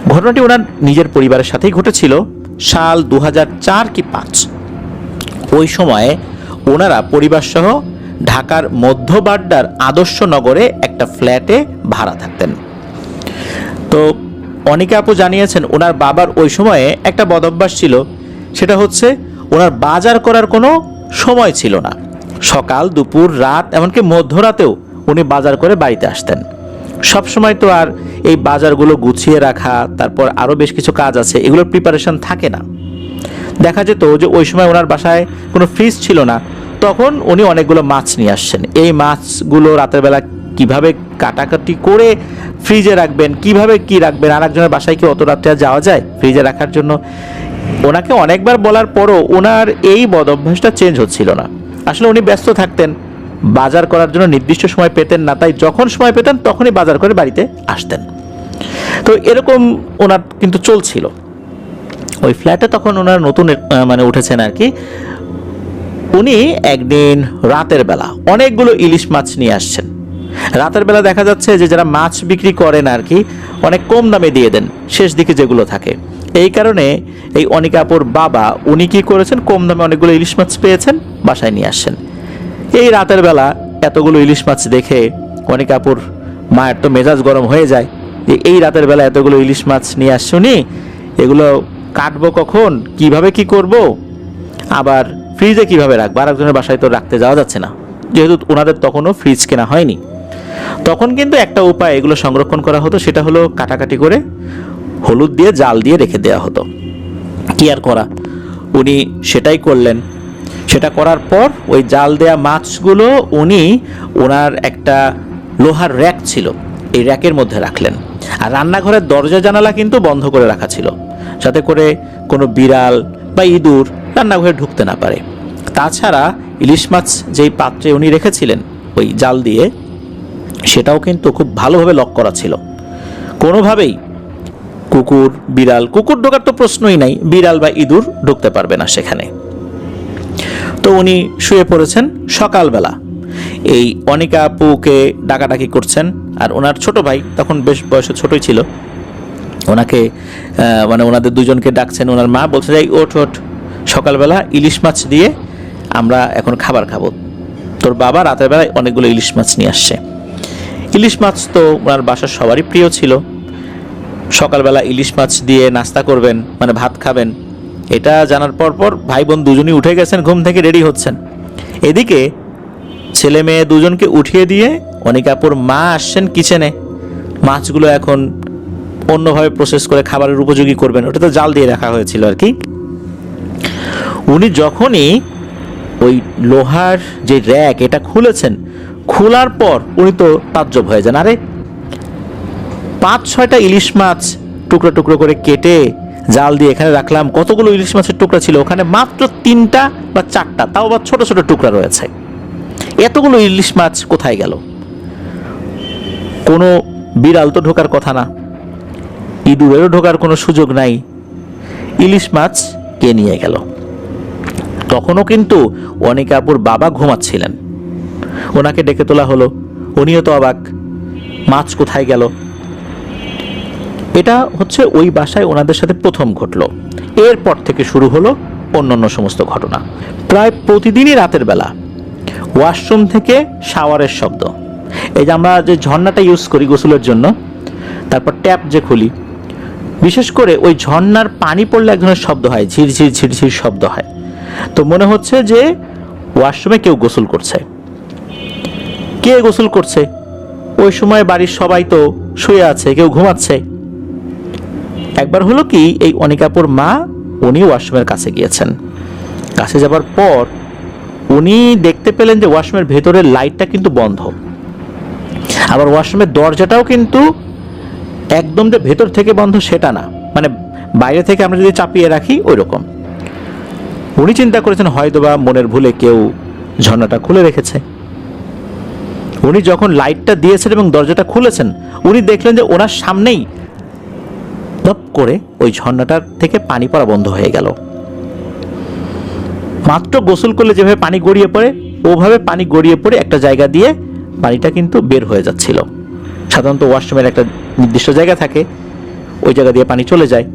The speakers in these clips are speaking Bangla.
ঘটনাটি ওনার নিজের পরিবারের সাথেই ঘটেছিল। সাল 2004 কি 5 ওই সময়ে ওনারা পরিবার সহ ঢাকার মধ্য বাড্ডার আদর্শ নগরে একটা ফ্ল্যাটে ভাড়া থাকতেন। তো অনিকা আপু জানিয়েছেন ওনার বাবার ওই সময়ে একটা বদভ্যাস ছিল, সেটা হচ্ছে ওনার বাজার করার কোনো সময় ছিল না। সকাল, দুপুর, রাত, এমনকি মধ্যরাতেও উনি বাজার করে বাড়িতে আসতেন। সব সময় তো আর এই বাজারগুলো গুছিয়ে রাখা, তারপর আরও বেশ কিছু কাজ আছে, এগুলোর প্রিপারেশন থাকে না। দেখা যেত যে ওই সময় ওনার বাসায় কোনো ফ্রিজ ছিল না, তখন উনি অনেকগুলো মাছ নিয়ে আসছেন। এই মাছগুলো রাতের বেলা কিভাবে কাটাকাটি করে ফ্রিজে রাখবেন, কিভাবে কি রাখবেন, আর একজনের বাসায় কি অত রাত্রে যাওয়া যায় ফ্রিজে রাখার জন্য? ওনাকে অনেকবার বলার পরও ওনার এই বদঅভ্যাসটা চেঞ্জ হচ্ছিল না। আসলে উনি ব্যস্ত থাকতেন, বাজার করার জন্য নির্দিষ্ট সময় পেতেন না, তাই যখন সময় পেতেন তখনই বাজার করে বাড়িতে আসতেন। তো এরকম ওনার কিন্তু চলছিল। ওই ফ্ল্যাটে তখন ওনার নতুন উঠেছেন আর কি। উনি একদিন রাতের বেলা অনেকগুলো ইলিশ মাছ নিয়ে আসছেন। রাতের বেলা দেখা যাচ্ছে যে যারা মাছ বিক্রি করেন আর কি, অনেক কম দামে দিয়ে দেন শেষ দিকে যেগুলো থাকে। এই কারণে এই অনিকা আপুর বাবা উনি কি করেছেন, কম দামে অনেকগুলো ইলিশ মাছ পেয়েছেন, বাসায় নিয়ে আসছেন। এই রাতের বেলা এতগুলো ইলিশ মাছ দেখে অনিকা আপুর মায়ের তো মেজাজ গরম হয়ে যায় যে এই রাতের বেলা এতগুলো ইলিশ মাছ নিয়ে আসছে উনি, এগুলো কাটবো কখন, কিভাবে কি করব, আবার ফ্রিজে কিভাবে রাখবো, আরেকজনের বাসায় তো রাখতে যাওয়া যাচ্ছে না, যেহেতু ওনাদের তখনও ফ্রিজ কেনা হয়নি। তখন কিন্তু একটা উপায় এগুলো সংরক্ষণ করা হতো, সেটা হলো কাটাকাটি করে হলুদ দিয়ে জাল দিয়ে রেখে দেওয়া হতো। কি আর করা, উনি সেটাই করলেন। সেটা করার পর ওই জাল দেয়া মাছগুলো উনি ওনার একটা লোহার র্যাক ছিল, এই র্যাকের মধ্যে রাখলেন। আর রান্নাঘরের দরজা জানালা কিন্তু বন্ধ করে রাখা ছিল, যাতে করে কোনো বিড়াল বা ইঁদুর রান্নাঘরে ঢুকতে না পারে। তাছাড়া ইলিশ মাছ যেই পাত্রে উনি রেখেছিলেন ওই জাল দিয়ে, সেটাও কিন্তু খুব ভালোভাবে লক করা ছিল। কোনোভাবেই কুকুর, বিড়াল, কুকুর ঢোকার তো প্রশ্নই নাই, বিড়াল বা ইঁদুর ঢুকতে পারবে না সেখানে। তো উনি শুয়ে পড়েছেন। সকালবেলা এই অনিকা আপুকে ডাকাডাকি করছেন, আর ওনার ছোট ভাই তখন বেশ বয়সে ছোটই ছিল, ওনাকে ওনাদের দুজনকে ডাকছেন। ওনার মা বলছে যে ওঠ ওঠ, সকালবেলা ইলিশ মাছ দিয়ে আমরা এখন খাবার খাবো। তোর বাবা রাতের বেলায় অনেকগুলো ইলিশ মাছ নিয়ে আসছে। ইলিশ মাছ তো ওনার বাসার সবারই প্রিয় ছিল। সকালবেলা ইলিশ মাছ দিয়ে নাস্তা করবেন, ভাত খাবেন, এটা জানার পর ভাই বোন দুজনই উঠে গেছেন, ঘুম থেকে রেডি হচ্ছেন। এদিকে ছেলে মেয়ে দুজনকে উঠিয়ে দিয়ে অনিকা আপুর মা আসছেন কিচেনে। মাছগুলো এখন অন্যভাবে প্রসেস করে খাবারের উপযোগী করবেন, ওটা তো জাল দিয়ে রাখা হয়েছিল আর কি। উনি যখনই ওই লোহার যে র্যাক এটা খুলেছেন, খোলার পর উনি তো তাজ্জব হয়ে যান। আরে 5-6টা ইলিশ মাছ টুকরো টুকরো করে কেটে জাল দিয়ে এখানে রাখলাম, কতগুলো ইলিশ মাছের টুকরা ছিল, ওখানে মাত্র 3টা বা 4টা, তাও আবার ছোট ছোট টুকরা রয়েছে। এতগুলো ইলিশ মাছ কোথায় গেল? কোনো বিড়াল তো ঢোকার কথা না, ইঁদুরেরও ঢোকার কোনো সুযোগ নাই, ইলিশ মাছ কে নিয়ে গেল? তখনও কিন্তু অনিকা আপুর বাবা ঘুমাচ্ছিলেন। ওনাকে ডেকে তোলা হলো, উনিও তো অবাক, মাছ কোথায় গেল? এটা হচ্ছে ওই বাসায় ওনাদের সাথে প্রথম ঘটলো। এরপর থেকে শুরু হলো অন্যান্য সমস্ত ঘটনা। প্রায় প্রতিদিনই রাতের বেলা ওয়াশরুম থেকে শাওয়ারের শব্দ, এই যে আমরা যে ঝর্ণাটা ইউজ করি গোসলের জন্য, তারপর ট্যাপ যে খুলি, বিশেষ করে ওই ঝর্ণার পানি পড়লে এক ধরনের শব্দ হয়, ঝিরঝির ঝিরঝির শব্দ হয়। তো মনে হচ্ছে যে ওয়াশরুমে কেউ গোসল করছে। কে গোসল করছে? ওই সময় বাড়ির সবাই তো শুয়ে আছে, কেউ ঘুমাচ্ছে। একবার হলো কি, এই অনিকা আপুর মা উনি ওয়াশরুমের কাছে গিয়েছেন। কাছে যাবার পর উনি দেখতে পেলেন যে ওয়াশরুমের ভেতরের লাইটটা কিন্তু বন্ধ, আবার ওয়াশরুমের দরজাটাও কিন্তু একদম যে ভেতর থেকে বন্ধ সেটা না, বাইরে থেকে আমরা যদি চাপিয়ে রাখি ওই রকম। উনি চিন্তা করেছেন হয়তোবা মনের ভুলে কেউ ঝর্ণাটা খুলে রেখেছে। উনি যখন লাইটটা দিয়েছেন এবং দরজাটা খুলেছেন, উনি দেখলেন যে ওনার সামনেই ধপ করে ওই ঝর্ণাটার থেকে পানি পড়া বন্ধ হয়ে গেল। মাত্র গোসল করলে যেভাবে পানি গড়িয়ে পড়ে, ওভাবে পানি গড়িয়ে পড়ে একটা জায়গা দিয়ে পানিটা কিন্তু বের হয়ে যাচ্ছিল। সাধারণত ওয়াশরুমের একটা নির্দিষ্ট জায়গা থাকে, ওই জায়গা দিয়ে পানি চলে যায়।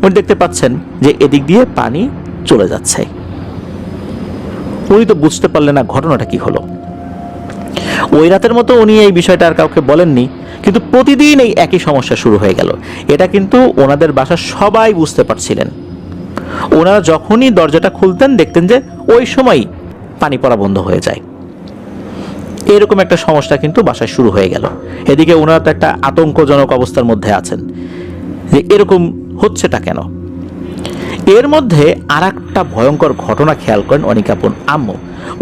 উনি দেখতে পাচ্ছেন যে এদিক দিয়ে পানি চলে যাচ্ছে। উনি তো বুঝতে পারলেন না ঘটনাটা কি হলো। ওই রাতের মতো উনি এই বিষয়টা আর কাউকে বলেননি, কিন্তু প্রতিদিন এই একই সমস্যা শুরু হয়ে গেল। এটা কিন্তু ওনাদের বাসার সবাই বুঝতে পারছিলেন। ওনারা যখনই দরজাটা খুলতেন দেখতেন যে ওই সময় পানি পড়া বন্ধ হয়ে যায়। এরকম একটা সমস্যা কিন্তু বাসায় শুরু হয়ে গেল। এদিকে ওনারা তো একটা আতঙ্কজনক অবস্থার মধ্যে আছেন যে এরকম হচ্ছেটা কেন। এর মধ্যে আর একটা ভয়ঙ্কর ঘটনা খেয়াল করেন অনিকাপুর আম্মু।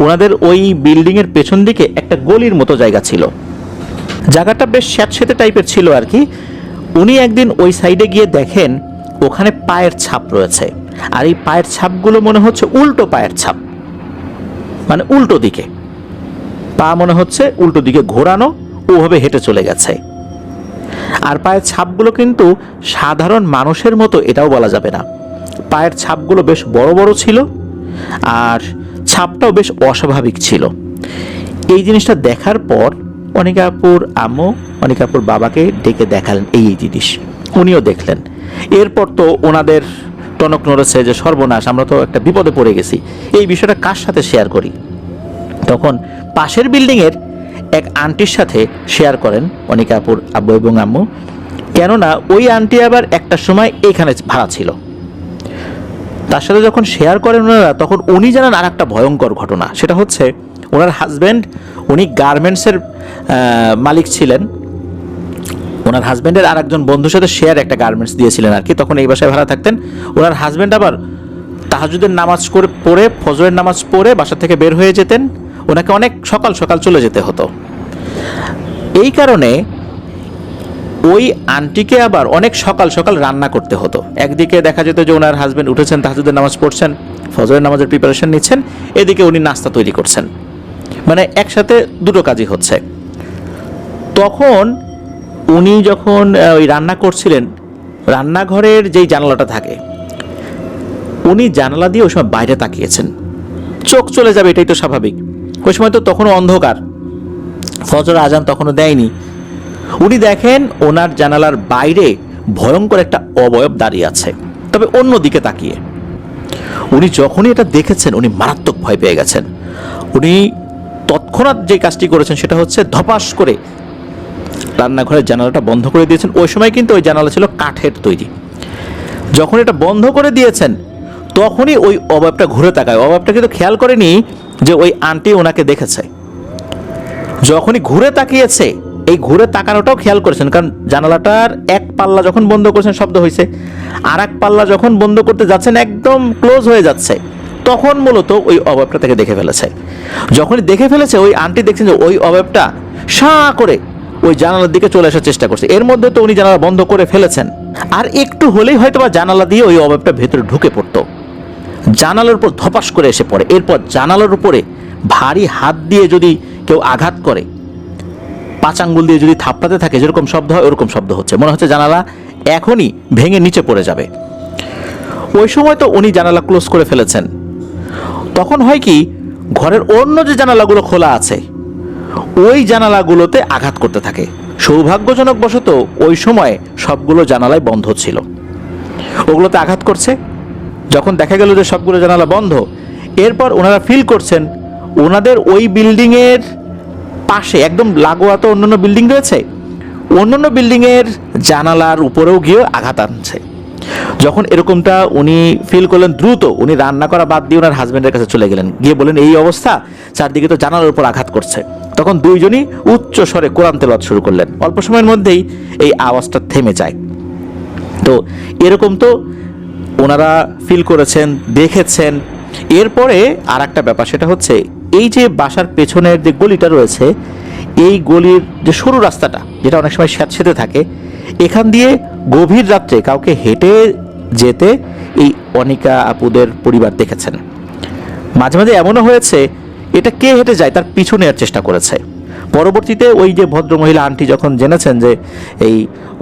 ওনাদের ওই বিল্ডিং এর পেছন দিকে একটা গলির মতো জায়গা ছিল, জায়গাটা বেশ স্যাঁতসেঁতে টাইপের ছিল আর কি। উনি একদিন ওই সাইডে গিয়ে দেখেন ওখানে পায়ের ছাপ রয়েছে, আর এই পায়ের ছাপগুলো মনে হচ্ছে উল্টো পায়ের ছাপ, মানে উল্টো দিকে পা মনে হচ্ছে উল্টো দিকে ঘোরানো, ওভাবে হেঁটে চলে গেছে। আর পায়ের ছাপগুলো কিন্তু সাধারণ মানুষের মতো এটাও বলা যাবে না। পায়ের ছাপগুলো বেশ বড় বড় ছিল, আর ছাপটাও বেশ অস্বাভাবিক ছিল। এই জিনিসটা দেখার পর অনিকাপুর আম্মু অনিকাপুর বাবাকে ডেকে দেখালেন এই জিনিস। উনিও দেখলেন। এরপর তো ওনাদের টনক নড়েছে যে সর্বনাশ, আমরা তো একটা বিপদে পড়ে গেছি, এই বিষয়টা কার সাথে শেয়ার করি। তখন পাশের বিল্ডিংয়ের এক আন্টির সাথে শেয়ার করেন অনিকাপুর আব্বু এবং আম্মু, কেননা ওই আন্টি আবার একটা সময় এইখানে ভাড়া ছিল। তার সাথে যখন শেয়ার করেন ওনারা, তখন উনি জানান আর একটা ভয়ঙ্কর ঘটনা। সেটা হচ্ছে ওনার হাজব্যান্ড, উনি গার্মেন্টসের মালিক ছিলেন। ওনার হাজব্যান্ডের আর একজন বন্ধুর সাথে শেয়ার একটা গার্মেন্টস দিয়েছিলেন আর কি, তখন এই বাসায় ভাড়া থাকতেন। ওনার হাজব্যান্ড আবার তাহাজ্জুদের নামাজ পড়ে ফজরের নামাজ পড়ে বাসা থেকে বের হয়ে যেতেন। ওনাকে অনেক সকাল সকাল চলে যেতে হতো। এই কারণে ওই আন্টিকে আবার অনেক সকাল সকাল রান্না করতে হতো। একদিকে দেখা যেত যে ওনার হাজব্যান্ড উঠেছেন, তাহাজ্জুদের নামাজ পড়ছেন, ফজরের নামাজের প্রিপারেশন নিচ্ছেন, এদিকে উনি নাস্তা তৈরি করছেন, মানে একসাথে দুটো কাজই হচ্ছে। তখন উনি যখন ওই রান্না করছিলেন, রান্নাঘরের যেই জানালাটা থাকে, উনি জানালা দিয়ে ওই সময় বাইরে তাকিয়েছেন। চোখ চলে যাবে এটাই তো স্বাভাবিক। ওই সময় তো তখনও অন্ধকার, ফজর আজান তখনও দেয়নি। উনি দেখেন ওনার জানালার বাইরে ভয়ঙ্কর একটা অবয়ব দাঁড়িয়ে আছে, তবে অন্য দিকে তাকিয়ে। উনি যখনই এটা দেখেছেন উনি মারাত্মক ভয় পেয়ে গেছেন। উনি তৎক্ষণাৎ যে কাজটি করেছেন সেটা হচ্ছে ধপাস করে রান্নাঘরের জানালাটা বন্ধ করে দিয়েছেন। ওই সময় কিন্তু ওই জানালা ছিল কাঠের তৈরি। যখন এটা বন্ধ করে দিয়েছেন তখনই ওই অবয়বটা ঘুরে তাকায়। অবয়বটা কিন্তু খেয়াল করেনি যে ওই আন্টি ওনাকে দেখেছে। যখনই ঘুরে তাকিয়েছে, এই ঘুরে তাকানোটাও খেয়াল করেছেন, কারণ জানালাটার এক পাল্লা যখন বন্ধ করেছেন শব্দ হয়েছে, আর এক পাল্লা যখন বন্ধ করতে যাচ্ছেন একদম ক্লোজ হয়ে যাচ্ছে, তখন মূলত ওই অবয়বটা তাকে দেখে ফেলেছে। যখনই দেখে ফেলেছে ওই আন্টি দেখছেন যে ওই অবয়বটা সাঁ করে ওই জানালার দিকে চলে আসার চেষ্টা করছে। এর মধ্যে তো উনি জানালা বন্ধ করে ফেলেছেন, আর একটু হলেই হয়তো বা জানালা দিয়ে ওই অবয়বটা ভেতরে ঢুকে পড়তো, জানালার উপর ধপাস করে এসে পড়ে। এরপর জানালার উপরে ভারী হাত দিয়ে যদি কেউ আঘাত করে, 5 আঙ্গুল দিয়ে যদি থাপড়াতে থাকে, যেরকম শব্দ হয় ওরকম শব্দ হচ্ছে, মনে হচ্ছে জানালা এখনই ভেঙে নিচে পড়ে যাবে। ওই সময় তো উনি জানালা ক্লোজ করে ফেলেছেন। তখন হয় কি, ঘরের অন্য যে জানালাগুলো খোলা আছে ওই জানালাগুলোতে আঘাত করতে থাকে। সৌভাগ্যজনক বশত ওই সময় সবগুলো জানালাই বন্ধ ছিল, ওগুলোতে আঘাত করছে। যখন দেখা গেল যে সবগুলো জানালা বন্ধ, এরপর ওনারা ফিল করছেন ওনাদের ওই বিল্ডিংয়ের পাশে একদম লাগোয়া তো অন্যান্য বিল্ডিং রয়েছে, অন্যান্য বিল্ডিংয়ের জানালার উপরেও গিয়ে আঘাত আনছে। যখন এরকমটা উনি ফিল করলেন, দ্রুত উনি রান্না করা বাদ দিয়ে ওনার হাজব্যান্ডের কাছে চলে গেলেন, গিয়ে বলেন এই অবস্থা, চারদিকে তো জানালার উপর আঘাত করছে। তখন দুইজনই উচ্চ স্বরে কোরআন তেলাওয়াত শুরু করলেন। অল্প সময়ের মধ্যেই এই আওয়াজটা থেমে যায়। তো এরকম তো ওনারা ফিল করেছেন, দেখেছেন। এরপরে আর একটা ব্যাপার, সেটা হচ্ছে এই যে বাসার পেছনের যে গলিটা রয়েছে, এই গলির যে সরু রাস্তাটা, যেটা অনেক সময় স্যাঁতসেঁতে থাকে, এখান দিয়ে গভীর রাত্রে কাউকে হেঁটে যেতে এই অনিকা আপুদের পরিবার দেখেছেন। মাঝে মাঝে এমনও হয়েছে এটা কে হেঁটে যায় তার পিছু নেওয়ার চেষ্টা করেছে। পরবর্তীতে ওই যে ভদ্রমহিলা আন্টি যখন জেনেছেন যে এই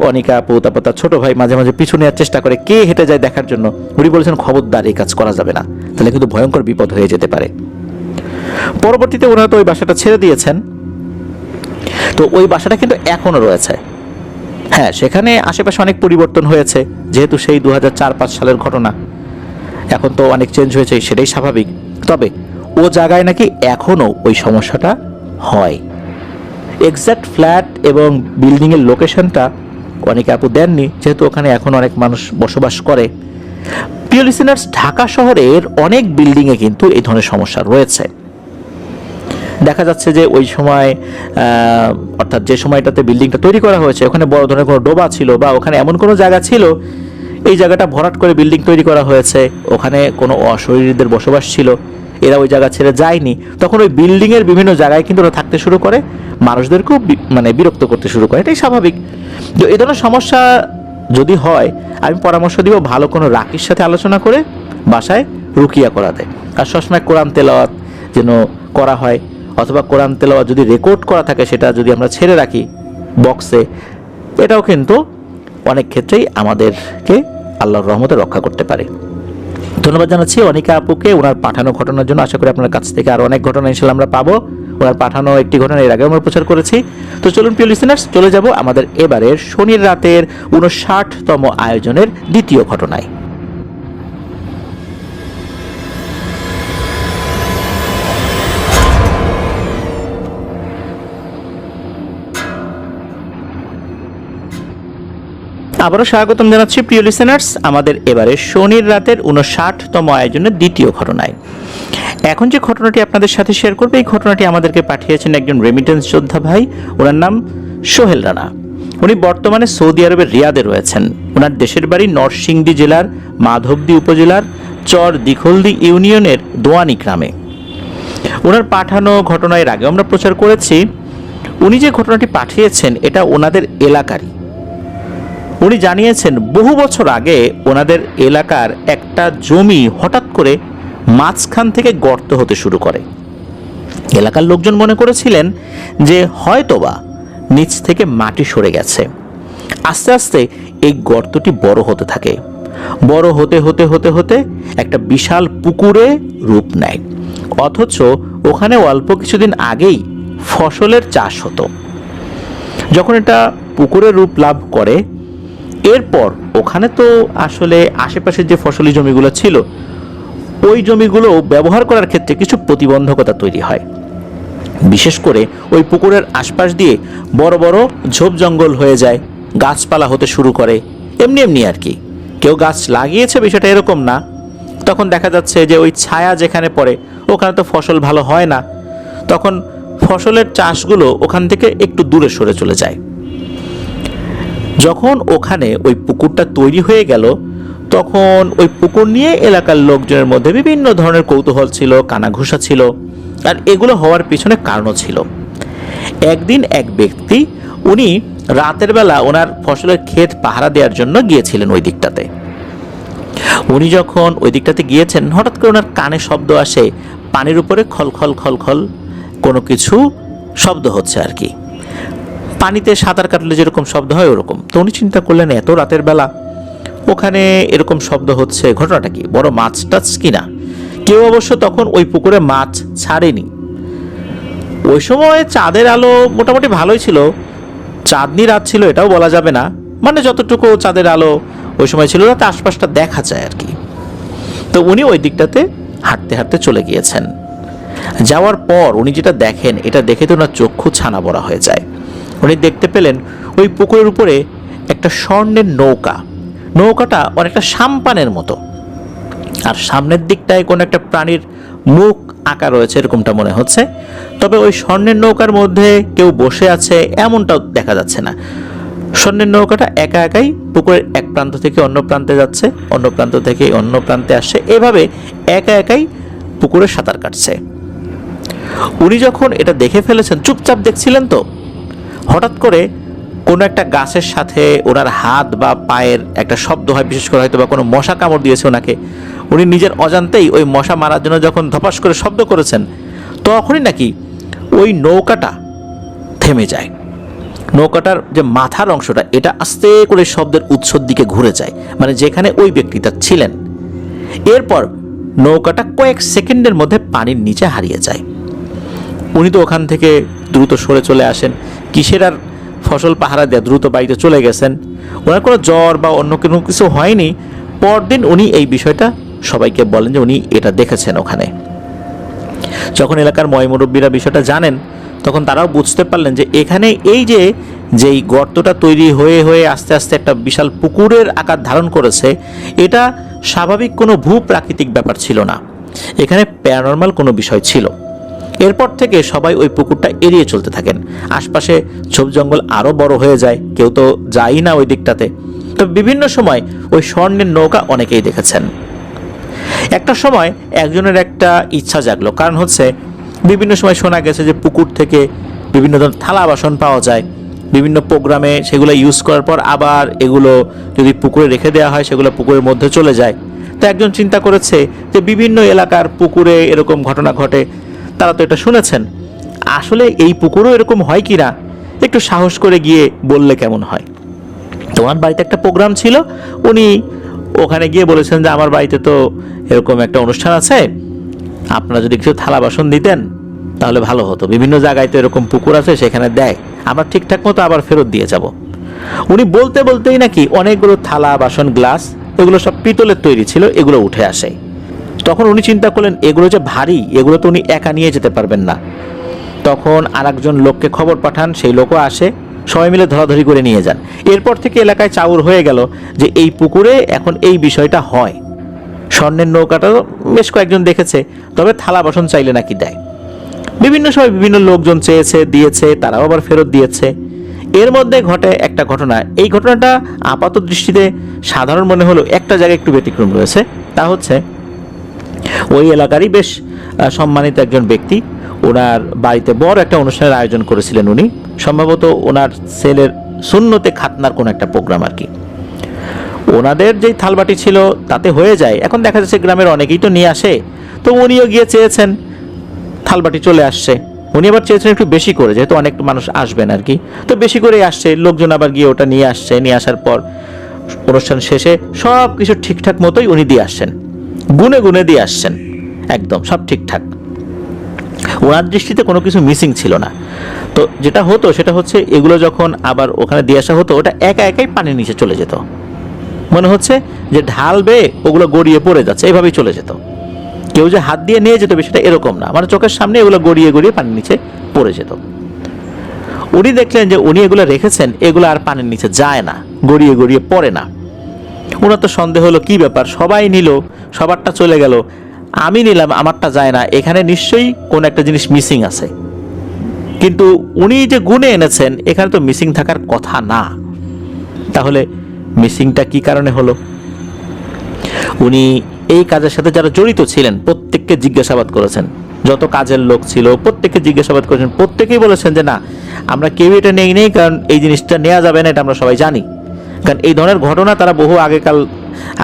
অনিকা আপু, তারপর তার ছোট ভাই মাঝে মাঝে পিছু নেওয়ার চেষ্টা করে কে হেঁটে যায় দেখার জন্য, উনি বলেছেন খবরদার এই কাজ করা যাবে না, তাহলে কিন্তু ভয়ঙ্কর বিপদ হয়ে যেতে পারে। পরবর্তীতে ওনারা তো ওই বাসাটা ছেড়ে দিয়েছেন। তো ওই বাসাটা কিন্তু এখনো রয়েছে। হ্যাঁ, সেখানে আশেপাশে অনেক পরিবর্তন হয়েছে, যেহেতু সেই 2004-05 সালের ঘটনা। এখন তো অনেক চেঞ্জ হয়েছে, সেটাই স্বাভাবিক। তবে ও জায়গায় নাকি এখনও ওই সমস্যাটা হয়। এক্স্যাক্ট ফ্ল্যাট এবং বিল্ডিংয়ের লোকেশনটা অনেকে আপু দেননি, যেহেতু ওখানে এখন অনেক মানুষ বসবাস করে। প্রিয় লিসেনার্স, ঢাকা শহরের অনেক বিল্ডিংয়ে কিন্তু এই ধরনের সমস্যা রয়েছে। দেখা যাচ্ছে যে ওই সময় অর্থাৎ যে সময়টাতে বিল্ডিংটা তৈরি করা হয়েছে, ওখানে বড় ধরনের কোনো ডোবা ছিল বা ওখানে এমন কোনো জায়গা ছিল, এই জায়গাটা ভরাট করে বিল্ডিং তৈরি করা হয়েছে, ওখানে কোনো অশরীরীদের বসবাস ছিল, এরা ওই জায়গা ছেড়ে যায়নি। তখন ওই বিল্ডিংয়ের বিভিন্ন জায়গায় কিন্তু ওরা থাকতে শুরু করে, মানুষদেরকেও মানে বিরক্ত করতে শুরু করে। এটাই স্বাভাবিক। তো এই ধরনের সমস্যা যদি হয়, আমি পরামর্শ দিব ভালো কোনো রাকির সাথে আলোচনা করে বাসায় রুকিয়া করাতে। আর সবসময় কোরআন তেলাওয়াত যেন করা হয়, অথবা কোরআন তেলাওয়াত যদি রেকর্ড করা থাকে সেটা যদি আমরা ছেড়ে রাখি বক্সে, এটাও কিন্তু অনেক ক্ষেত্রেই আমাদেরকে আল্লাহর রহমতে রক্ষা করতে পারে। ধন্যবাদ জানাচ্ছি অনিকা আপুকে ওনার পাঠানো ঘটনার জন্য। আশা করি আপনার কাছ থেকে আরও অনেক ঘটনা ইনশাল্লাহ আমরা পাবো। ওনার পাঠানো একটি ঘটনা এর আগে আমরা প্রচার করেছি। তো চলুন প্রিয় লিসেনার্স, চলে যাব আমাদের এবারের শনির রাতের 59তম আয়োজনের দ্বিতীয় ঘটনায়। আবারও স্বাগতম জানাচ্ছি প্রিয় লিসেনার্স আমাদের এবারে শনির রাতের 59তম আয়োজনের দ্বিতীয় ঘটনায়। এখন যে ঘটনাটি আপনাদের সাথে শেয়ার করবে, এই ঘটনাটি আমাদেরকে পাঠিয়েছেন একজন রেমিটেন্স যোদ্ধা ভাই। ওনার নাম সোহেল রানা। উনি বর্তমানে সৌদি আরবের রিয়াদে রয়েছেন। ওনার দেশের বাড়ি নরসিংদী জেলার মাধবদী উপজেলার চর দিখলদি ইউনিয়নের দোয়ানি গ্রামে। ওনার পাঠানো ঘটনা এর আগে আমরা প্রচার করেছি। উনি যে ঘটনাটি পাঠিয়েছেন এটা ওনাদের এলাকারই। উনি জানিয়েছেন বহু বছর আগে ওনাদের এলাকার একটা জমি হঠাৎ করে মাঝখান থেকে গর্ত হতে শুরু করে। এলাকার লোকজন মনে করেছিলেন যে হয়তোবা নিচ থেকে মাটি সরে গেছে। আস্তে আস্তে এই গর্তটি বড় হতে থাকে। বড় হতে হতে হতে হতে একটা বিশাল পুকুরে রূপ নেয়। অথচ ওখানে অল্প কিছুদিন আগেই ফসলের চাষ হতো। যখন এটা পুকুরে রূপ লাভ করে, এরপর ওখানে তো আসলে আশেপাশের যে ফসলি জমিগুলো ছিল, ওই জমিগুলো ব্যবহার করার ক্ষেত্রে কিছু প্রতিবন্ধকতা তৈরি হয়। বিশেষ করে ওই পুকুরের আশপাশ দিয়ে বড় বড় ঝোপ জঙ্গল হয়ে যায়, গাছপালা হতে শুরু করে। এমনি এমনি আর কি, কেউ গাছ লাগিয়েছে বিষয়টা এরকম না। তখন দেখা যাচ্ছে যে ওই ছায়া যেখানে পড়ে ওখানে তো ফসল ভালো হয় না। তখন ফসলের চাষগুলো ওখান থেকে একটু দূরে সরে চলে যায়। যখন ওখানে ওই পুকুরটা তৈরি হয়ে গেল, তখন ওই পুকুর নিয়ে এলাকার লোকজনের মধ্যে বিভিন্ন ধরনের কৌতূহল ছিল, কানাঘুষা ছিল। আর এগুলো হওয়ার পিছনে কারণও ছিল। একদিন এক ব্যক্তি, উনি রাতের বেলা ওনার ফসলের ক্ষেত পাহারা দেওয়ার জন্য গিয়েছিলেন ওই দিকটাতে। উনি যখন ওই দিকটাতে গিয়েছেন, হঠাৎ করে ওনার কানে শব্দ আসে, পানির উপরে খলখল খলখল কোনো কিছু শব্দ হচ্ছে আর কি। পানিতে সাঁতার কাটলে যেরকম শব্দ হয় ওরকম। তো উনি চিন্তা করলেন এত রাতের বেলা ওখানে এরকম শব্দ হচ্ছে, ঘটনাটা কি, বড় মাছ টাছ কিনা। কেউ অবশ্য তখন ওই পুকুরে মাছ ছাড়েনি। ওই সময় চাঁদের আলো মোটামুটি ভালোই ছিল, চাঁদনি রাত ছিল এটাও বলা যাবে না, মানে যতটুকু চাঁদের আলো ওই সময় ছিল তাতে আশপাশটা দেখা যায় আর কি। তো উনি ওই দিকটাতে হাঁটতে হাঁটতে চলে গিয়েছেন। যাওয়ার পর উনি যেটা দেখেন, এটা দেখে তো ওনার চক্ষু ছানা বড়া হয়ে যায়। উনি দেখতে পেলেন ওই পুকুরের উপরে একটা স্বর্ণের নৌকা। নৌকাটা অনেকটা সাম্পানের মতো, আর সামনের দিকটায় কোনো একটা প্রাণীর মুখ আঁকা রয়েছে এরকমটা মনে হচ্ছে। তবে ওই স্বর্ণের নৌকার মধ্যে কেউ বসে আছে এমনটাও দেখা যাচ্ছে না। স্বর্ণের নৌকাটা একা একাই পুকুরের এক প্রান্ত থেকে অন্য প্রান্তে যাচ্ছে, অন্য প্রান্ত থেকে অন্য প্রান্তে আসছে, এভাবে একা একাই পুকুরে সাঁতার কাটছে। উনি যখন এটা দেখে ফেলেছেন, চুপচাপ দেখছিলেন, তো হঠাৎ করে কোনো একটা গাছের সাথে ওনার হাত বা পায়ের একটা শব্দ হয়, বিশেষ করে হয়তো বা কোনো মশা কামড় দিয়েছে ওনাকে। উনি নিজের অজান্তেই ওই মশা মারার জন্য যখন ধপাস করে শব্দ করেছেন, তখনই নাকি ওই নৌকাটা থেমে যায়। নৌকাটার যে মাথার অংশটা, এটা আস্তে করে শব্দের উৎসর দিকে ঘুরে যায়, মানে যেখানে ওই ব্যক্তিটা ছিলেন। এরপর নৌকাটা কয়েক সেকেন্ডের মধ্যে পানির নিচে হারিয়ে যায়। উনি তো ওখান থেকে দ্রুত সরে চলে আসেন। কিসের আর ফসল পাহারা দিয়ে দ্রুত বাড়িতে চলে গেছেন। ওনার কোনো জ্বর বা অন্য কোনো কিছু হয়নি। পরদিন উনি এই বিষয়টা সবাইকে বলেন যে উনি এটা দেখেছেন ওখানে। যখন এলাকার ময়মুরব্বীরা বিষয়টা জানেন, তখন তারাও বুঝতে পারলেন যে এখানে এই যেই গর্তটা তৈরি হয়ে হয়ে আস্তে আস্তে একটা বিশাল পুকুরের আকার ধারণ করেছে, এটা স্বাভাবিক কোনো ভূপ্রাকৃতিক ব্যাপার ছিল না, এখানে প্যারানর্মাল কোনো বিষয় ছিল। এরপর থেকে সবাই ওই পুকুরটা এড়িয়ে চলতে থাকেন। আশপাশে ঝোপ জঙ্গল আরও বড় হয়ে যায়, কেউ তো যায়ই না ওই দিকটাতে। তো বিভিন্ন সময় ওই স্বর্ণের নৌকা অনেকেই দেখেছেন। একটা সময় একজনের একটা ইচ্ছা জাগলো, কারণ হচ্ছে বিভিন্ন সময় শোনা গেছে যে পুকুর থেকে বিভিন্ন ধরনের থালা বাসন পাওয়া যায়, বিভিন্ন প্রোগ্রামে সেগুলো ইউজ করার পর আবার এগুলো যদি পুকুরে রেখে দেওয়া হয় সেগুলো পুকুরের মধ্যে চলে যায়। তো একজন চিন্তা করেছে যে বিভিন্ন এলাকার পুকুরে এরকম ঘটনা ঘটে, তারা তো এটা শুনেছেন, আসলে এই পুকুরও এরকম হয় কি না, একটু সাহস করে গিয়ে বললে কেমন হয়। তোমার বাড়িতে একটা প্রোগ্রাম ছিল, উনি ওখানে গিয়ে বলেছেন যে আমার বাড়িতে তো এরকম একটা অনুষ্ঠান আছে, আপনারা যদি কিছু থালা বাসন দিতেন তাহলে ভালো হতো, বিভিন্ন জায়গায় তো এরকম পুকুর আছে সেখানে দেয়, আমরা ঠিকঠাক মতো আবার ফেরত দিয়ে যাব। উনি বলতে বলতেই নাকি অনেকগুলো থালা বাসন গ্লাস, এগুলো সব পিতলের তৈরি ছিল, এগুলো উঠে আসে। তখন উনি চিন্তা করলেন এগুলো যে ভারী, এগুলো তো উনি একা নিয়ে যেতে পারবেন না। তখন আরেকজন লোককে খবর পাঠান, সেই লোকও আসে, সবাই মিলে ধরাধরি করে নিয়ে যান। এরপর থেকে এলাকায় চাউর হয়ে গেল যে এই পুকুরে এখন এই বিষয়টা হয়। স্বর্ণের নৌকাটাও বেশ কয়েকজন দেখেছে, তবে থালা বাসন চাইলে নাকি দেয়। বিভিন্ন সময় বিভিন্ন লোকজন চেয়েছে, দিয়েছে, তারাও আবার ফেরত দিয়েছে। এর মধ্যে ঘটে একটা ঘটনা, এই ঘটনাটা আপাত দৃষ্টিতে সাধারণ মনে হলো, একটা জায়গায় একটু ব্যতিক্রম রয়েছে। তা হচ্ছে ওই এলাকারই বেশ সম্মানিত একজন ব্যক্তি, ওনার বাড়িতে বড় একটা অনুষ্ঠানের আয়োজন করেছিলেন উনি, সম্ভবত ওনার ছেলের সুন্নতে খাতনার কোনো একটা প্রোগ্রাম আর কি। ওনাদের যেই থালবাটি ছিল তাতে হয়ে যায়, এখন দেখা যাচ্ছে গ্রামের অনেকেই তো নিয়ে আসে, তো উনিও গিয়ে চেয়েছেন, থালবাটি চলে আসছে। উনি আবার চেয়েছেন একটু বেশি করে, যেহেতু অনেক মানুষ আসবেন আর কি, তো বেশি করেই আসছে। লোকজন আবার গিয়ে ওটা নিয়ে আসছে, নিয়ে আসার পর অনুষ্ঠান শেষে সব কিছু ঠিকঠাক মতোই উনি দিয়ে আসছেন, গুনে গুনে দিয়ে আসছেন, একদম সব ঠিকঠাক। ওনার দৃষ্টিতে কোনো কিছু মিসিং ছিল না। তো যেটা হতো সেটা হচ্ছে এগুলো যখন আবার ওখানে দিয়ে আসা হতো, ওটা একা একাই পানির নিচে চলে যেত, মনে হচ্ছে যে ঢাল বেয়ে ওগুলো গড়িয়ে পড়ে যাচ্ছে, এইভাবেই চলে যেত। কেউ যে হাত দিয়ে নিয়ে যেত বিষয়টা এরকম না, মানে চোখের সামনে এগুলো গড়িয়ে গড়িয়ে পানির নিচে পড়ে যেত। উনি দেখলেন যে উনি এগুলো রেখেছেন, এগুলো আর পানির নিচে যায় না, গড়িয়ে গড়িয়ে পড়ে না। ওনার তো সন্দেহ হলো, কি ব্যাপার, সবাই নিল, সবারটা চলে গেল, আমি নিলাম, আমারটা যায় না, এখানে নিশ্চয়ই কোন একটা জিনিস মিসিং আছে। কিন্তু উনি যে গুনে এনেছেন, এখানে তো মিসিং থাকার কথা না, তাহলে মিসিংটা কি কারণে হলো? উনি এই কাজের সাথে যারা জড়িত ছিলেন প্রত্যেককে জিজ্ঞাসাবাদ করেছেন, যত কাজের লোক ছিল প্রত্যেককে জিজ্ঞাসাবাদ করেছেন, প্রত্যেকেই বলেছেন যে না, আমরা কেউ এটা নেই, কারণ এই জিনিসটা নেওয়া যাবে না, এটা আমরা সবাই জানি। কারণ এই ধরনের ঘটনা তারা বহু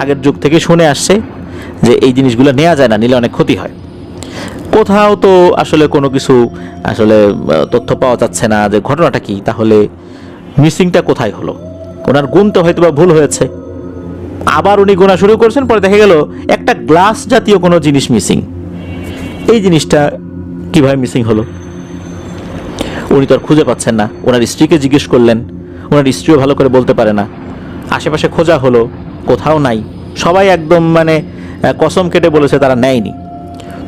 আগের যুগ থেকে শুনে আসছে যে এই জিনিসগুলো নেওয়া যায় না, নিলে অনেক ক্ষতি হয়। কোথাও তো আসলে কোনো কিছু আসলে তথ্য পাওয়া যাচ্ছে না যে ঘটনাটা কি, তাহলে মিসিংটা কোথায় হলো? ওনার গুনতে হয়তো বা ভুল হয়েছে। আবার উনি গোনা শুরু করছেন, পরে দেখা গেল একটা গ্লাস জাতীয় কোনো জিনিস মিসিং। এই জিনিসটা কিভাবে মিসিং হলো উনি তো আর খুঁজে পাচ্ছেন না। ওনার স্ত্রীকে জিজ্ঞেস করলেন, ওনার স্ত্রীও ভালো করে বলতে পারে না। আশেপাশে খোঁজা হলো, কোথাও নাই, সবাই একদম মানে কসম কেটে বলেছে তারা নেয়নি।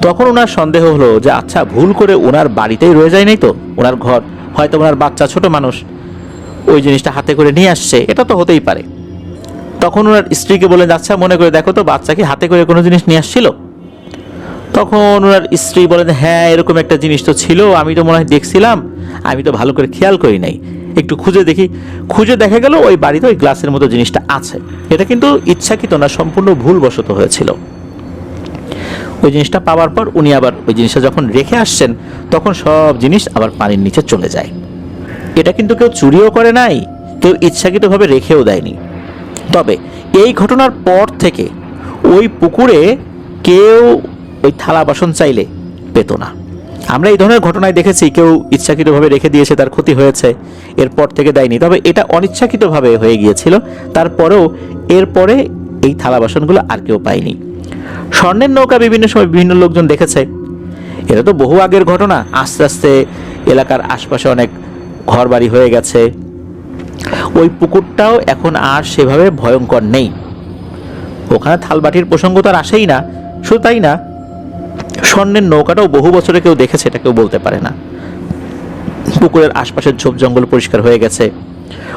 তখন ওনার সন্দেহ হলো যে আচ্ছা, ভুল করে ওনার বাড়িতেই রয়ে যায় নাই তো, ওনার ঘর, হয়তো ওনার বাচ্চা ছোট মানুষ ওই জিনিসটা হাতে করে নিয়ে আসছে, এটা তো হতেই পারে। তখন ওনার স্ত্রীকে বলেন, আচ্ছা মনে করে দেখো তো, বাচ্চা কি হাতে করে কোনো জিনিস নিয়ে আসছিল? তখন ওনার স্ত্রী বলেন, হ্যাঁ এরকম একটা জিনিস তো ছিল, আমি তো মনে হয় দেখছিলাম, আমি তো ভালো করে খেয়াল করি নাই, একটু খুঁজে দেখি। খুঁজে দেখা গেল ওই বাড়িতে ওই গ্লাসের মতো জিনিসটা আছে। এটা কিন্তু ইচ্ছাকৃত না, সম্পূর্ণ ভুলবশত হয়েছিল। ওই জিনিসটা পাওয়ার পর উনি আবার ওই জিনিসটা যখন রেখে আসছেন, তখন সব জিনিস আবার পানির নিচে চলে যায়। এটা কিন্তু কেউ চুরিও করে নাই, কেউ ইচ্ছাকৃতভাবে রেখেও দেয়নি। তবে এই ঘটনার পর থেকে ওই পুকুরে কেউ ওই থালা বাসন চাইলে পেত না। আমরা এই ধরনের ঘটনায় দেখেছি, কেউ ইচ্ছাকৃতভাবে রেখে দিয়েছে, তার ক্ষতি হয়েছে, এরপর থেকে দেয়নি। তবে এটা অনিচ্ছাকৃতভাবে হয়ে গিয়েছিল, তারপরেও এরপরে এই থালা বাসনগুলো আর কেউ পায়নি। স্বর্ণের নৌকা বিভিন্ন সময় বিভিন্ন লোকজন দেখেছে, এটা তো বহু আগের ঘটনা। আস্তে আস্তে এলাকার আশপাশে অনেক ঘর বাড়ি হয়ে গেছে, ওই পুকুরটাও এখন আর সেভাবে ভয়ঙ্কর নেই। ওখানে থালবাটির প্রসঙ্গ তো আর আসেই না। শুধু তাই না, স্বর্ণের নৌকাটাও বহু বছরে কেউ দেখেছে এটা কেউ বলতে পারে না। পুকুরের আশপাশের ঝোপ জঙ্গল পরিষ্কার হয়ে গেছে,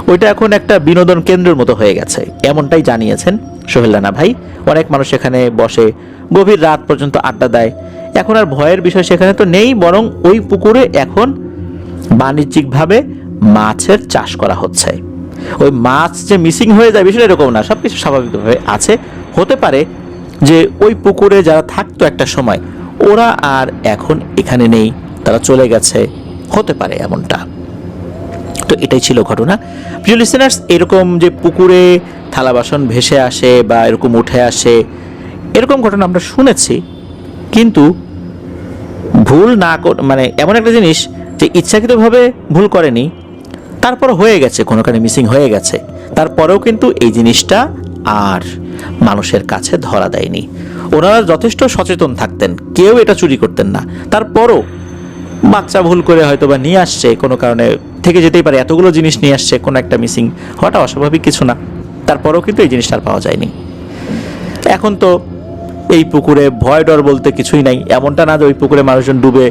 ওইটা এখন একটা বিনোদন কেন্দ্রের মতো হয়ে গেছে, এমনটাই জানিয়েছেন সোহেল রানা ভাই। অনেক মানুষ এখানে বসে গভীর রাত পর্যন্ত আড্ডা দেয়। এখন আর ভয়ের বিষয় সেখানে তো নেই, বরং ওই পুকুরে এখন বাণিজ্যিকভাবে মাছের চাষ করা হচ্ছে। ওই মাছ যে মিসিং হয়ে যায় বিষয়টা এরকম না, সব কিছু স্বাভাবিকভাবে আছে। হতে পারে যে ওই পুকুরে যারা থাকতো একটা সময়, ওরা আর এখন এখানে নেই, তারা চলে গেছে, হতে পারে এমনটা। তো এটাই ছিল ঘটনা। প্রিয় লিসেনার্স, এরকম যে পুকুরে থালা বাসন ভেসে আসে বা এরকম উঠে আসে, এরকম ঘটনা আমরা শুনেছি, কিন্তু ভুল না মানে এমন একটা জিনিস যে ইচ্ছাকৃতভাবে ভুল করেনি, তারপর হয়ে গেছে, কোনোখানে মিসিং হয়ে গেছে, তারপরেও কিন্তু এই জিনিসটা আর মানুষের কাছে ধরা দেয়নি। ওনারা যথেষ্ট সচেতন থাকতেন, কেউ এটা চুরি করতেন না। তারপরও বাচ্চা ভুল করে হয়তো বা নিয়ে আসছে, কোনো কারণে থেকে যেতেই পারে, এতগুলো জিনিস নিয়ে আসছে, কোনো একটা মিসিং হওয়াটা অস্বাভাবিক কিছু না। তারপরেও কিন্তু এই জিনিসটা আর পাওয়া যায়নি। এখন তো এই পুকুরে ভয় ডর বলতে কিছুই নাই। এমনটা না যে ওই পুকুরে মানুষজন ডুবে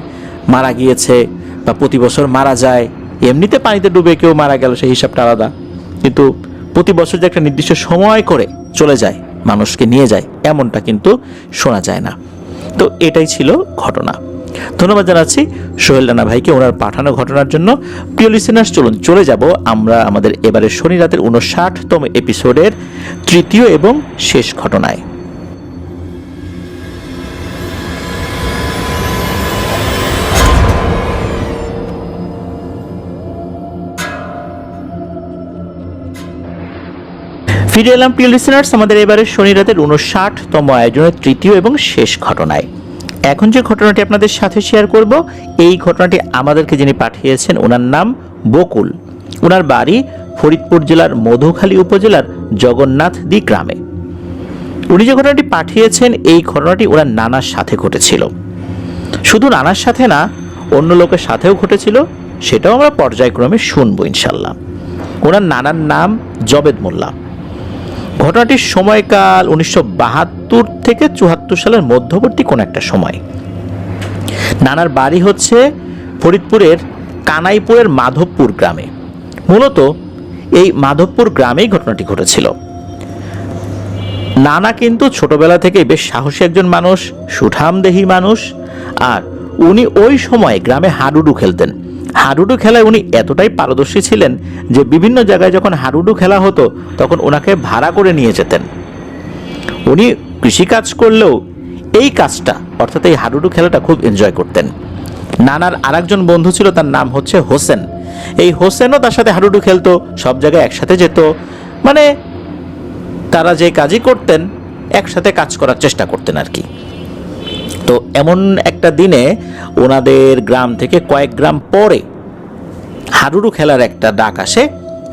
মারা গিয়েছে বা প্রতি বছর মারা যায়। এমনিতে পানিতে ডুবে কেউ মারা গেল সেই হিসাবটা আলাদা, কিন্তু প্রতি বছর যে একটা নির্দিষ্ট সময় করে চলে যায়, মানুষকে নিয়ে যায়, এমনটা কিন্তু শোনা যায় না। তো এটাই ছিল ঘটনা। ধন্যবাদ জানাচ্ছি সোহেল রানা ভাইকে ওনার পাঠানো ঘটনার জন্য। প্রিয় লিসেনার্স, চলুন চলে যাব আমরা আমাদের এবারের শনি রাতের 59তম এপিসোডের তৃতীয় এবং শেষ ঘটনায়। ফিরে এলাম প্রিয় লিসেনার্স আমাদের এবারের শনি রাতের 59তম আয়োজনের তৃতীয় এবং শেষ ঘটনায়। এখন যে ঘটনাটি আপনাদের সাথে শেয়ার করব, এই ঘটনাটি আমাদেরকে যিনি পাঠিয়েছেন ওনার নাম বকুল। ওনার বাড়ি ফরিদপুর জেলার মধুখালী উপজেলার জগন্নাথদি গ্রামে। উনি যে ঘটনাটি পাঠিয়েছেন, এই ঘটনাটি ওনার নানার সাথে ঘটেছিল। শুধু নানার সাথে না, অন্য লোকের সাথেও ঘটেছিল, সেটাও আমরা পর্যায়ক্রমে শুনবো ইনশাল্লাহ। ওনার নানার নাম জবেদ মোল্লা। ঘটনাটির সময়কাল 1972 থেকে 74 সালের মধ্যবর্তী কোন একটা সময়। নানার বাড়ি হচ্ছে ফরিদপুরের কানাইপুরের মাধবপুর গ্রামে। মূলত এই মাধবপুর গ্রামেই ঘটনাটি ঘটেছিল। নানা কিন্তু ছোটবেলা থেকে বেশ সাহসী একজন মানুষ, সুঠামদেহী মানুষ, আর উনি ওই সময় গ্রামে হাডুডু খেলতেন। হাডুডু খেলায় উনি এতটাই পারদর্শী ছিলেন যে বিভিন্ন জায়গায় যখন হাডুডু খেলা হতো তখন ওনাকে ভাড়া করে নিয়ে যেতেন। উনি কৃষিকাজ করলেও এই কাজটা, অর্থাৎ এই হাডুডু খেলাটা খুব এনজয় করতেন। নানার আরেকজন বন্ধু ছিল, তার নাম হচ্ছে হোসেন। এই হোসেনও তার সাথে হাডুডু খেলতো, সব জায়গায় একসাথে যেত, মানে তারা যে কাজই করতেন একসাথে কাজ করার চেষ্টা করতেন আর কি। তো এমন একটা দিনে ওনাদের গ্রাম থেকে কয়েক গ্রাম পরে হাডুডু খেলার একটা ডাক আসে।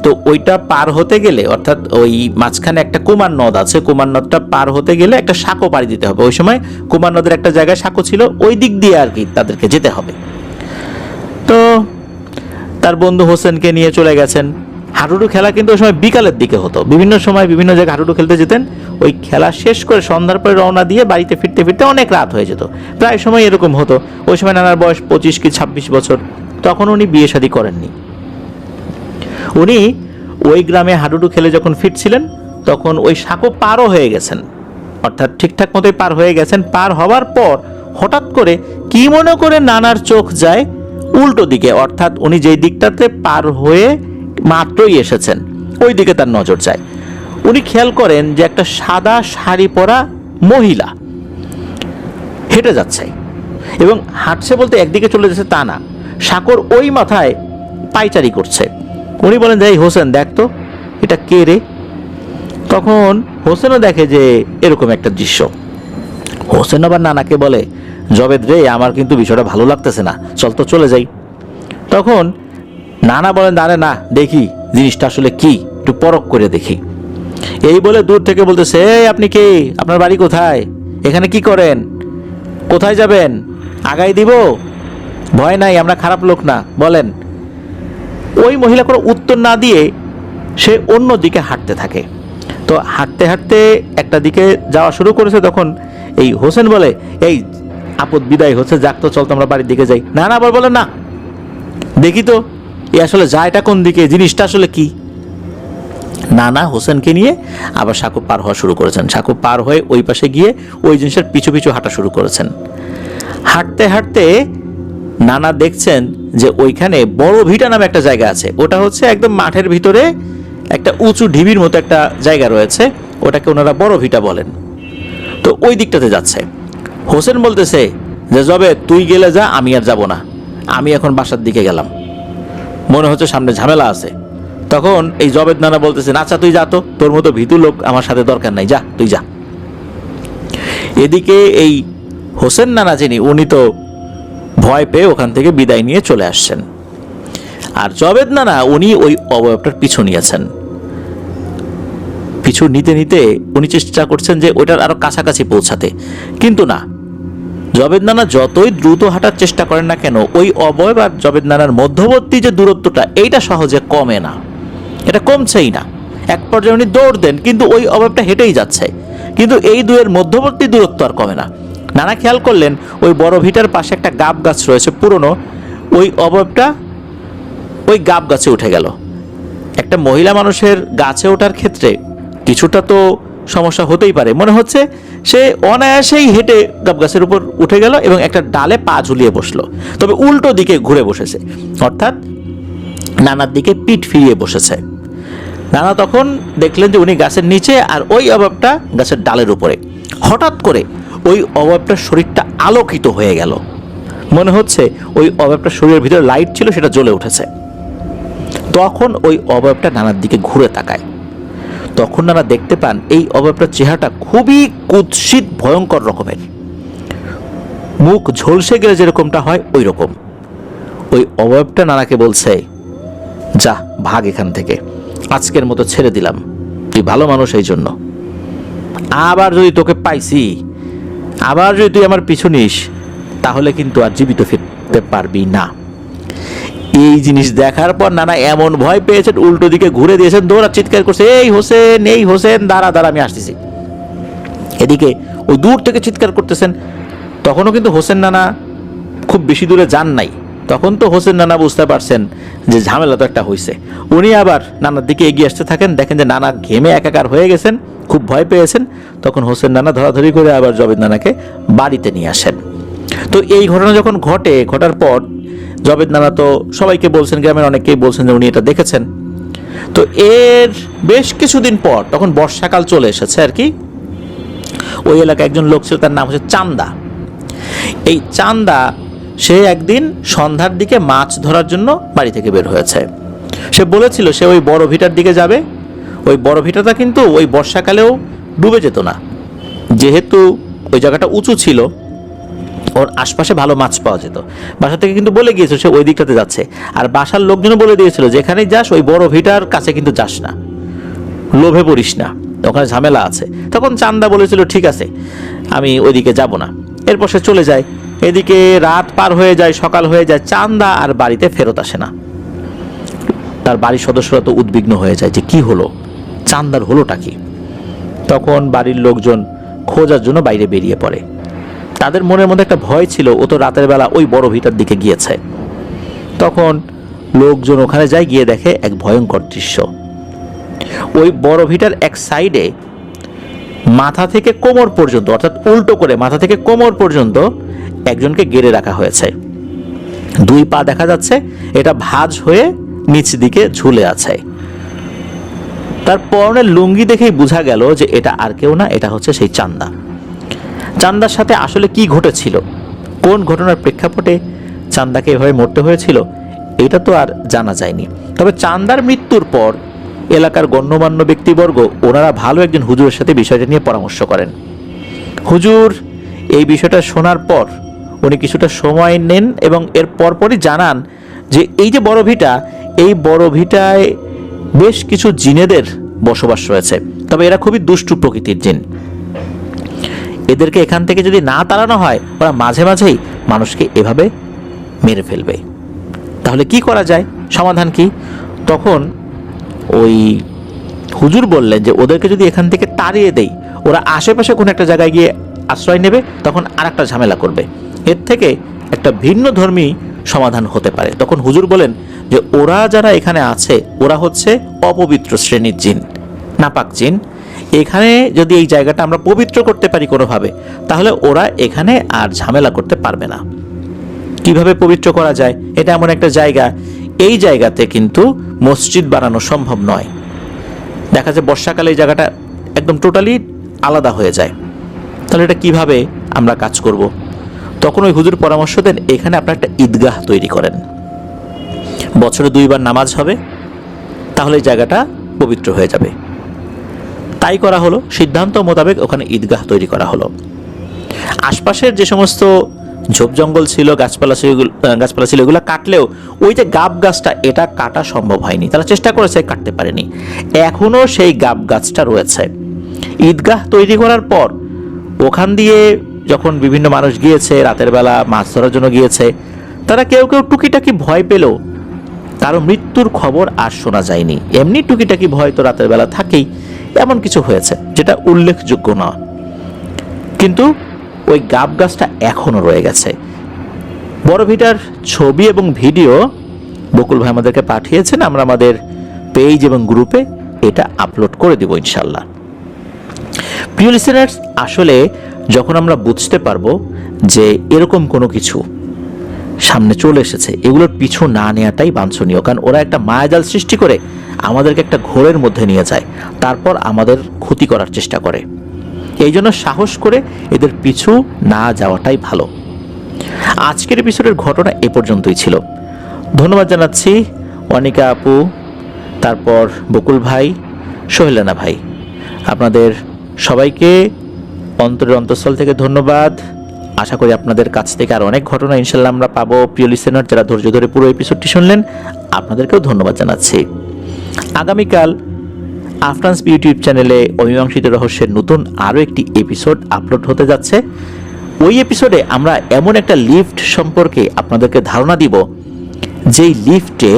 তো ওইটা পার হতে গেলে, অর্থাৎ ওই মাঝখানে একটা কুমার নদ আছে, কুমার নদটা পার হতে গেলে একটা সাঁকো পাড়ি দিতে হবে। ওই সময় কুমার নদের একটা জায়গায় সাঁকো ছিল, ওই দিক দিয়ে আর কি তাদেরকে যেতে হবে। তো তার বন্ধু হোসেনকে নিয়ে চলে গেছেন। হাডুডু খেলা কিন্তু ওই সময় বিকালের দিকে হতো, বিভিন্ন সময় বিভিন্ন জায়গায় হাডুডু খেলতে যেতেন। ওই খেলা শেষ করে সন্ধ্যার পরে রওনা দিয়ে বাড়িতে ফিরতে ফিরতে অনেক রাত হয়ে যেত। প্রায় সময় এরকম হতো। ওই সময় নানার বয়স 25 কি 26 বছর। তখন উনি বিয়ে শাদী করেননি। উনি ওই গ্রামে হাডুডু খেলে যখন ফিরছিলেন তখন ওই সাঁকো পারও হয়ে গেছেন, অর্থাৎ ঠিকঠাক মতোই পার হয়ে গেছেন। পার হওয়ার পর হঠাৎ করে কি মনে করে নানার চোখ যায় উল্টো দিকে, অর্থাৎ উনি যেই দিকটাতে পার হয়ে মাত্রই এসেছেন ওই দিকে তার নজর যায়। উনি খেয়াল করেন যে একটা সাদা শাড়ি পরা মহিলা হেঁটে যাচ্ছে, এবং হাঁটছে বলতে একদিকে চলে যাচ্ছে তা না, সাঁকোর ওই মাথায় পায়চারি করছে। উনি বলেন যে এই হোসেন দেখ তো এটা কে রে। তখন হোসেনও দেখে যে এরকম একটা দৃশ্য। হোসেন আবার নানাকে বলে, জবেদ রে, আমার কিন্তু বিষয়টা ভালো লাগতেছে না, চল তো চলে যাই। তখন নানা বলেন, আরে না, দেখি জিনিসটা আসলে কি, একটু পরখ করে দেখি। এই বলে দূর থেকে বলতেছে, এই আপনি কে, আপনার বাড়ি কোথায়, এখানে কি করেন, কোথায় যাবেন, আগাই দিব, ভয় নাই, আমরা খারাপ লোক না, বলেন। ওই মহিলা কোনো উত্তর না দিয়ে সে অন্য দিকে হাঁটতে থাকে। তো হাঁটতে হাঁটতে একটা দিকে যাওয়া শুরু করেছে, তখন এই হোসেন বলে, এই আপদ বিদায় হচ্ছে, যাক তো চল তো আমরা বাড়ির দিকে যাই। না না, আবার বলে না, দেখি তো এ আসলে যায়টা কোন দিকে, জিনিসটা আসলে কি। নানা হোসেনকে নিয়ে আবার সাঁকো পার হওয়া শুরু করেছেন। সাঁকো পার হয়ে ওই পাশে গিয়ে ওই জিনিসের পিছু পিছু হাঁটা শুরু করেছেন। হাঁটতে হাঁটতে নানা দেখছেন যে ওইখানে বড় ভিটা নামে একটা জায়গা আছে। ওটা হচ্ছে একদম মাঠের ভিতরে একটা উঁচু ঢিবির মতো একটা জায়গা রয়েছে, ওটাকে ওনারা বড় ভিটা বলেন। তো ওই দিকটাতে যাচ্ছে। হোসেন বলতেছে যে জবে তুই গেলে যা, আমি আর যাব না, আমি এখন বাসার দিকে গেলাম, মনে হচ্ছে সামনে ঝামেলা আছে। তখন এই জবেদ নানা বলতেছেন, আচ্ছা তুই যা তো, তোর মতো ভীতু লোক আমার সাথে দরকার নাই, যা তুই যা। এদিকে এই হোসেন নানা যিনি, উনি তো ভয় পেয়ে ওখান থেকে বিদায় নিয়ে চলে আসছেন। আর জবেদ নানা উনি ওই অবয়বটার পিছু নিয়েছেন। পিছু নিতে নিতে উনি চেষ্টা করছেন যে ওইটার আরো কাছাকাছি পৌঁছাতে, কিন্তু না, জবেদ নানা যতই দ্রুত হাঁটার চেষ্টা করেন না কেন, ওই অবয়ব আর জবেদ নানার মধ্যবর্তী যে দূরত্বটা, এইটা সহজে কমে না, এটা কমছেই না। এক পর্যায়ে উনি দৌড় দেন, কিন্তু ওই অবয়বটা হেঁটেই যাচ্ছে, কিন্তু এই দুয়ের মধ্যবর্তী দূরত্ব আর কমে না। নানা খেয়াল করলেন ওই বড় ভিটার পাশে একটা গাব গাছ রয়েছে পুরনো, ওই অবয়বটা ওই গাব গাছে উঠে গেল। একটা মহিলা মানুষের গাছে ওঠার ক্ষেত্রে কিছুটা তো সমস্যা হতেই পারে, মনে হচ্ছে সে অনায়াসেই হেঁটে গাব গাছের উপর উঠে গেল এবং একটা ডালে পা ঝুলিয়ে বসলো, তবে উল্টো দিকে ঘুরে বসেছে, অর্থাৎ নানার দিকে পিঠ ফিরিয়ে বসেছে। নানা তখন দেখলেন যে উনি গাছের নিচে আর ওই অবয়বটা গাছের ডালের উপরে। হঠাৎ করে ওই অবয়বটার শরীরটা আলোকিত হয়ে গেল, মনে হচ্ছে ওই অবয়বটার শরীরের ভিতরে লাইট ছিল, সেটা জ্বলে উঠেছে। তখন ওই অবয়বটা নানার দিকে ঘুরে তাকায়। তখন নানা দেখতে পান এই অবয়বটার চেহারাটা খুবই কুৎসিত ভয়ঙ্কর রকমের, মুখ ঝলসে গেলে যেরকমটা হয় ওই রকম। ওই অবয়বটা নানাকে বলছে, যা ভাগ এখান থেকে, আজকের মতো ছেড়ে দিলাম, তুই ভালো মানুষ এই জন্য, আবার যদি তোকে পাইছি, আবার যদি তুই আমার পিছু নিস, তাহলে কিন্তু আর জীবিত ফিরতে পারবি না। এই জিনিস দেখার পর নানা এমন ভয় পেয়েছেন, উল্টো দিকে ঘুরে দিয়েছেন, দৌড়া চিৎকার করছে, এই হোসেন, এই হোসেন, দাঁড়া দাঁড়া, আমি আসতেছি। এদিকে ওই দূর থেকে চিৎকার করতেছেন। তখনও কিন্তু হোসেন নানা খুব বেশি দূরে যান নাই। তখন তো হোসেন নানা বুঝতে পারছেন যে ঝামেলা তো একটা হয়েছে। উনি আবার নানার দিকে এগিয়ে আসতে থাকেন, দেখেন যে নানা ঘেমে একাকার হয়ে গেছেন, খুব ভয় পেয়েছেন। তখন হোসেন নানা ধরাধরি করে আবার জবেদ নানাকে বাড়িতে নিয়ে আসেন। তো এই ঘটনা যখন ঘটার পর জবেদ নানা তো সবাইকে বলছেন, গ্রামের অনেকেই বলছেন যে উনি এটা দেখেছেন। তো এর বেশ কিছুদিন পর, তখন বর্ষাকাল চলে এসেছে আর কি, ওই এলাকায় একজন লোক ছিল, তার নাম হচ্ছে চান্দা। এই চান্দা সে একদিন সন্ধ্যার দিকে মাছ ধরার জন্য বাড়ি থেকে বের হয়েছে। সে বলেছিল সে ওই বড় ভিটার দিকে যাবে। ওই বড় ভিটাটা কিন্তু ওই বর্ষাকালেও ডুবে যেত না, যেহেতু ওই জায়গাটা উঁচু ছিল, ওর আশপাশে ভালো মাছ পাওয়া যেত। বাসা থেকে কিন্তু বলে গিয়েছিল সে ওই দিকটাতে যাচ্ছে, আর বাসার লোকজনও বলে দিয়েছিল যেখানেই যাস ওই বড় ভিটার কাছে কিন্তু যাস না, লোভে পড়িস না, ওখানে ঝামেলা আছে। তখন চান্দা বলেছিল ঠিক আছে, আমি ওইদিকে যাব না। এরপর সে চলে যায়। এদিকে রাত পার হয়ে যায়, সকাল হয়ে যায়, চান্দা আর বাড়িতে ফেরত আসে না। তার বাড়ির সদস্যরা তো উদ্বিগ্ন হয়ে যায় যে কি হলো, চান্দার হলোটা কি। তখন বাড়ির লোকজন খোঁজার জন্য বাইরে বেরিয়ে পড়ে। তাদের মনের মধ্যে একটা ভয় ছিল, ও তো রাতের বেলা ওই বড় ভিটার দিকে গিয়েছে। তখন লোকজন ওখানে যায়, গিয়ে দেখে এক ভয়ঙ্কর দৃশ্য। ওই বড় ভিটার এক সাইডে মাথা থেকে কোমর পর্যন্ত, অর্থাৎ উল্টো করে মাথা থেকে কোমর পর্যন্ত একজনকে গেড়ে রাখা হয়েছে। দুই পা দেখা যাচ্ছে, এটা ভাঁজ হয়ে নিচ দিকে ঝুলে আছে। তার পরনের লুঙ্গি দেখেই বোঝা গেল যে এটা আর কেউ না, এটা হচ্ছে সেই চান্দা। চান্দার সাথে আসলে কি ঘটেছিল, কোন ঘটনার প্রেক্ষাপটে চান্দাকে এভাবে মরতে হয়েছিল, এটা তো আর জানা যায়নি। তবে চান্দার মৃত্যুর পর এলাকার গণ্যমান্য ব্যক্তিবর্গ ওনারা ভালো একজন হুজুরের সাথে বিষয়টা নিয়ে পরামর্শ করেন। হুজুর এই বিষয়টা শোনার পর উনি কিছুটা সময় নেন এবং এর পরপরই জানান যে এই যে বড় ভিটা, এই বড় ভিটায় বেশ কিছু জিনেদের বসবাস রয়েছে, তবে এরা খুবই দুষ্টু প্রকৃতির জিন। এদেরকে এখান থেকে যদি না তাড়ানো হয়, ওরা মাঝে মাঝেই মানুষকে এভাবে মেরে ফেলবে। তাহলে কি করা যায়, সমাধান কি? তখন ওই হুজুর বললেন যে ওদেরকে যদি এখান থেকে তাড়িয়ে দেই, ওরা আশেপাশে কোনো একটা জায়গায় গিয়ে আশ্রয় নেবে, তখন আর একটা ঝামেলা করবে, এর থেকে একটা ভিন্ন ধর্মী সমাধান হতে পারে। তখন হুজুর বলেন যে ওরা যারা এখানে আছে ওরা হচ্ছে অপবিত্র শ্রেণীর জিন, নাপাক জিন। এখানে যদি এই জায়গাটা আমরা পবিত্র করতে পারি কোনোভাবে, তাহলে ওরা এখানে আর ঝামেলা করতে পারবে না। কিভাবে পবিত্র করা যায়? এটা এমন একটা জায়গা, এই জায়গাতে কিন্তু মসজিদ বানানো সম্ভব নয়। দেখা যায় বর্ষাকালে এই জায়গাটা একদম টোটালি আলাদা হয়ে যায়। তাহলে এটা কিভাবে আমরা কাজ করব? তখন ওই হুজুর পরামর্শ দেন, এখানে আপনার একটা ঈদগাহ তৈরি করেন, বছরে 2 বার নামাজ হবে, তাহলে এই জায়গাটা পবিত্র হয়ে যাবে। তাই করা হলো, সিদ্ধান্ত মোতাবেক ওখানে ঈদগাহ তৈরি করা হলো। আশপাশের যে সমস্ত ঝোপ জঙ্গল ছিল, গাছপালা ছিল, এগুলো কাটলেও ওই যে গাব গাছটা, এটা কাটা সম্ভব হয়নি। তারা চেষ্টা করেছে, কাটতে পারেনি। এখনো সেই গাব গাছটা রয়েছে। ঈদগাহ তৈরি করার পর ওখান দিয়ে যখন বিভিন্ন মানুষ গিয়েছে, রাতের বেলা মাছ ধরার জন্য গিয়েছে, তারা কেউ কেউ টুকিটাকি ভয় পেল, কারো মৃত্যুর খবর আর শোনা যায়নি। এমনি টুকিটাকি ভয় তো রাতের বেলা থাকেই, এমন কিছু হয়েছে যেটা উল্লেখযোগ্য না। কিন্তু ওই গাব গাছটা এখনো রয়ে গেছে। বড় ভিটার ছবি এবং ভিডিও বকুল ভাই আমাদেরকে পাঠিয়েছেন, আমরা আমাদের পেজ এবং গ্রুপে এটা আপলোড করে দেব ইনশাল্লাহ। প্রিয় লিসেনার্স, আসলে যখন আমরা বুঝতে পারবো যে এরকম কোনো কিছু সামনে চলে এসেছে, এগুলোর পিছু না নেওয়াটাই বাঞ্ছনীয়। কারণ ওরা একটা মায়াজাল সৃষ্টি করে আমাদেরকে একটা ঘোরের মধ্যে নিয়ে যায়, তারপর আমাদের ক্ষতি করার চেষ্টা করে। এই জন্য সাহস করে এদের পিছু না যাওয়াটাই ভালো। আজকের এপিসোডের ঘটনা এ পর্যন্তই ছিল। ধন্যবাদ জানাচ্ছি অনিকা আপু, তারপর বকুল ভাই, সোহেলানা ভাই, আপনাদের সবাইকে অন্তরের অন্তঃস্থল থেকে ধন্যবাদ। আশা করি আপনাদের কাছ থেকে আর অনেক ঘটনা ইনশাল্লাহ আমরা পাবো। প্রিয় লিসেনার, যারা ধৈর্য ধরে পুরো এপিসোডটি শুনলেন, আপনাদেরকেও ধন্যবাদ জানাচ্ছি। আগামীকাল আফরানস ইউটিউব চ্যানেলে অমীমাংসিত রহস্যের নতুন আরও একটি এপিসোড আপলোড হতে যাচ্ছে। ওই এপিসোডে আমরা এমন একটা লিফট সম্পর্কে আপনাদেরকে ধারণা দিব, যেই লিফটে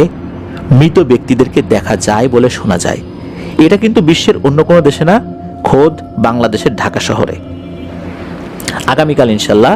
মৃত ব্যক্তিদেরকে দেখা যায় বলে শোনা যায়। এটা কিন্তু বিশ্বের অন্য কোনো দেশে না, খোদ বাংলাদেশের ঢাকা শহরে। আগামীকাল ইনশাল্লাহ